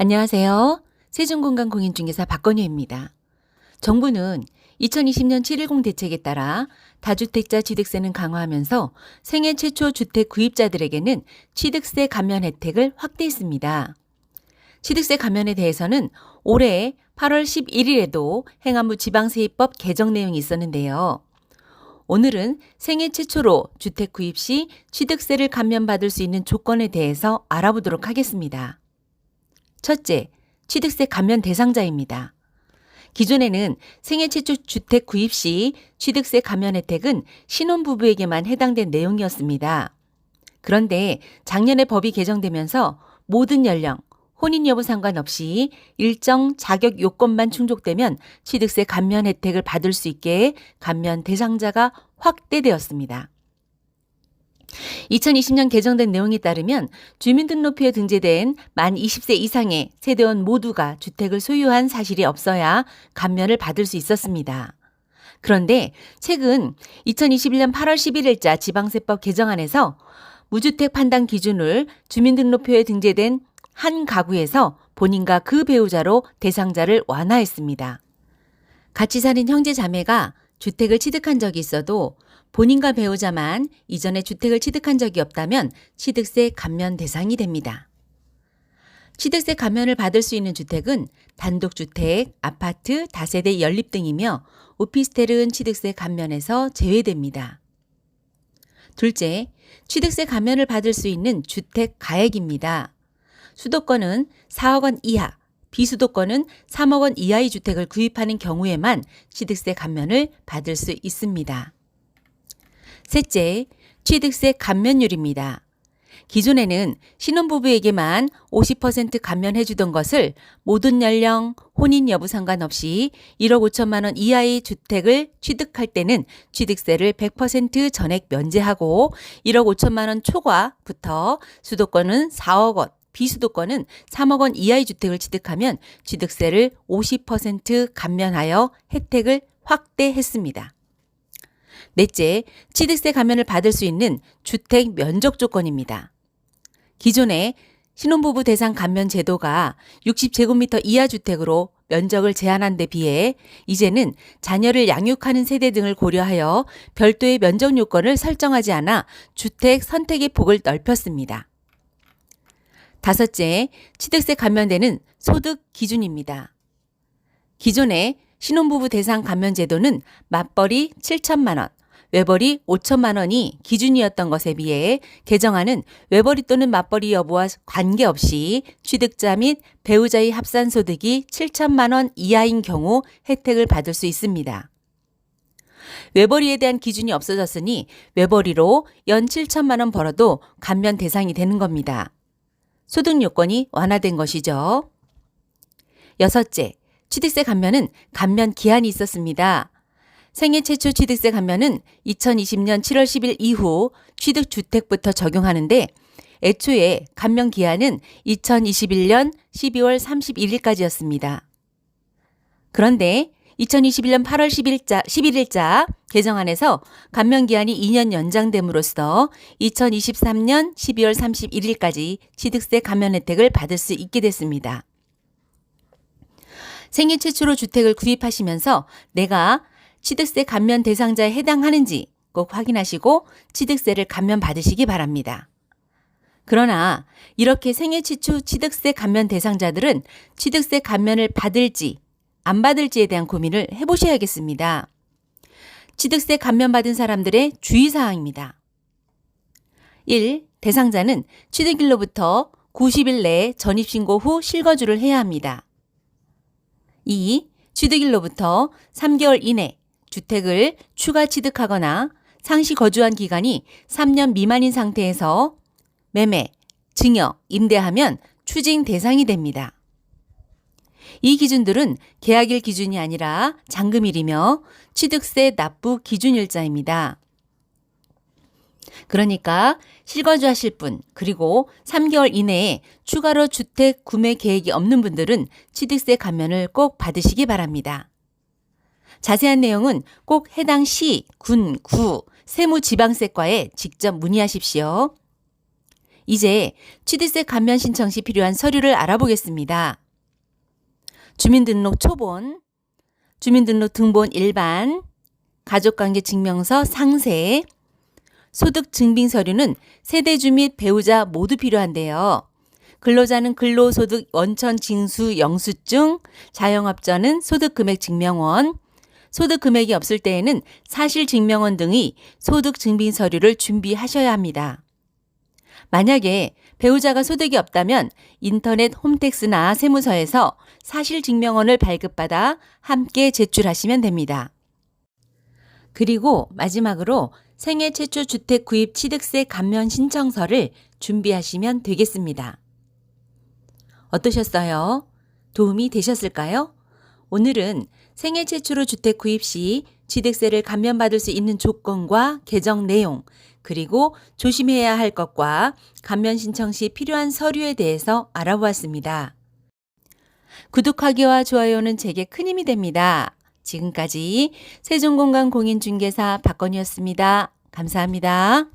안녕하세요. 세종건강공인중개사 박건효입니다. 정부는 2020년 7.10 대책에 따라 다주택자 취득세는 강화하면서 생애 최초 주택 구입자들에게는 취득세 감면 혜택을 확대했습니다. 취득세 감면에 대해서는 올해 8월 11일에도 행안부 지방세입법 개정 내용이 있었는데요. 오늘은 생애 최초로 주택 구입 시 취득세를 감면받을 수 있는 조건에 대해서 알아보도록 하겠습니다. 첫째, 취득세 감면 대상자입니다. 기존에는 생애 최초 주택 구입 시 취득세 감면 혜택은 신혼부부에게만 해당된 내용이었습니다. 그런데 작년에 법이 개정되면서 모든 연령, 혼인 여부 상관없이 일정 자격 요건만 충족되면 취득세 감면 혜택을 받을 수 있게 감면 대상자가 확대되었습니다. 2020년 개정된 내용에 따르면 주민등록표에 등재된 만 20세 이상의 세대원 모두가 주택을 소유한 사실이 없어야 감면을 받을 수 있었습니다. 그런데 최근 2021년 8월 11일자 지방세법 개정안에서 무주택 판단 기준을 주민등록표에 등재된 한 가구에서 본인과 그 배우자로 대상자를 완화했습니다. 같이 사는 형제 자매가 주택을 취득한 적이 있어도 본인과 배우자만 이전에 주택을 취득한 적이 없다면 취득세 감면 대상이 됩니다. 취득세 감면을 받을 수 있는 주택은 단독주택, 아파트, 다세대 연립 등이며 오피스텔은 취득세 감면에서 제외됩니다. 둘째, 취득세 감면을 받을 수 있는 주택 가액입니다. 수도권은 4억 원 이하, 비수도권은 3억 원 이하의 주택을 구입하는 경우에만 취득세 감면을 받을 수 있습니다. 셋째, 취득세 감면율입니다. 기존에는 신혼부부에게만 50% 감면해주던 것을 모든 연령, 혼인 여부 상관없이 1억 5천만 원 이하의 주택을 취득할 때는 취득세를 100% 전액 면제하고 1억 5천만 원 초과부터 수도권은 4억 원, 비수도권은 3억 원 이하의 주택을 취득하면 취득세를 50% 감면하여 혜택을 확대했습니다. 넷째, 취득세 감면을 받을 수 있는 주택 면적 조건입니다. 기존에 신혼부부 대상 감면 제도가 60제곱미터 이하 주택으로 면적을 제한한 데 비해 이제는 자녀를 양육하는 세대 등을 고려하여 별도의 면적 요건을 설정하지 않아 주택 선택의 폭을 넓혔습니다. 다섯째, 취득세 감면되는 소득 기준입니다. 기존에 신혼부부 대상 감면 제도는 맞벌이 7천만 원, 외벌이 5천만 원이 기준이었던 것에 비해 개정안은 외벌이 또는 맞벌이 여부와 관계없이 취득자 및 배우자의 합산 소득이 7천만 원 이하인 경우 혜택을 받을 수 있습니다. 외벌이에 대한 기준이 없어졌으니 외벌이로 연 7천만 원 벌어도 감면 대상이 되는 겁니다. 소득 요건이 완화된 것이죠. 여섯째, 취득세 감면은 감면 기한이 있었습니다. 생애 최초 취득세 감면은 2020년 7월 10일 이후 취득주택부터 적용하는데 애초에 감면 기한은 2021년 12월 31일까지였습니다. 그런데 2021년 8월 11일자 개정안에서 감면 기한이 2년 연장됨으로써 2023년 12월 31일까지 취득세 감면 혜택을 받을 수 있게 됐습니다. 생애 최초로 주택을 구입하시면서 내가 취득세 감면 대상자에 해당하는지 꼭 확인하시고 취득세를 감면 받으시기 바랍니다. 그러나 이렇게 생애 최초 취득세 감면 대상자들은 취득세 감면을 받을지 안 받을지에 대한 고민을 해보셔야겠습니다. 취득세 감면받은 사람들의 주의사항입니다. 1. 대상자는 취득일로부터 90일 내에 전입신고 후 실거주를 해야 합니다. 2. 취득일로부터 3개월 이내 주택을 추가 취득하거나 상시 거주한 기간이 3년 미만인 상태에서 매매, 증여, 임대하면 추징 대상이 됩니다. 이 기준들은 계약일 기준이 아니라 잔금일이며 취득세 납부 기준일자입니다. 그러니까 실거주하실 분 그리고 3개월 이내에 추가로 주택 구매 계획이 없는 분들은 취득세 감면을 꼭 받으시기 바랍니다. 자세한 내용은 꼭 해당 시, 군, 구, 세무지방세과에 직접 문의하십시오. 이제 취득세 감면 신청 시 필요한 서류를 알아보겠습니다. 주민등록 초본, 주민등록 등본 일반, 가족관계증명서 상세, 소득증빙 서류는 세대주 및 배우자 모두 필요한데요. 근로자는 근로소득 원천 징수 영수증, 자영업자는 소득금액증명원, 소득금액이 없을 때에는 사실증명원 등의 소득증빙 서류를 준비하셔야 합니다. 만약에 배우자가 소득이 없다면 인터넷 홈택스나 세무서에서 사실증명원을 발급받아 함께 제출하시면 됩니다. 그리고 마지막으로 생애 최초 주택 구입 취득세 감면 신청서를 준비하시면 되겠습니다. 어떠셨어요? 도움이 되셨을까요? 오늘은 생애 최초로 주택 구입 시 취득세를 감면받을 수 있는 조건과 개정 내용, 그리고 조심해야 할 것과 감면 신청 시 필요한 서류에 대해서 알아보았습니다. 구독하기와 좋아요는 제게 큰 힘이 됩니다. 지금까지 세종공간 공인중개사 박건희였습니다. 감사합니다.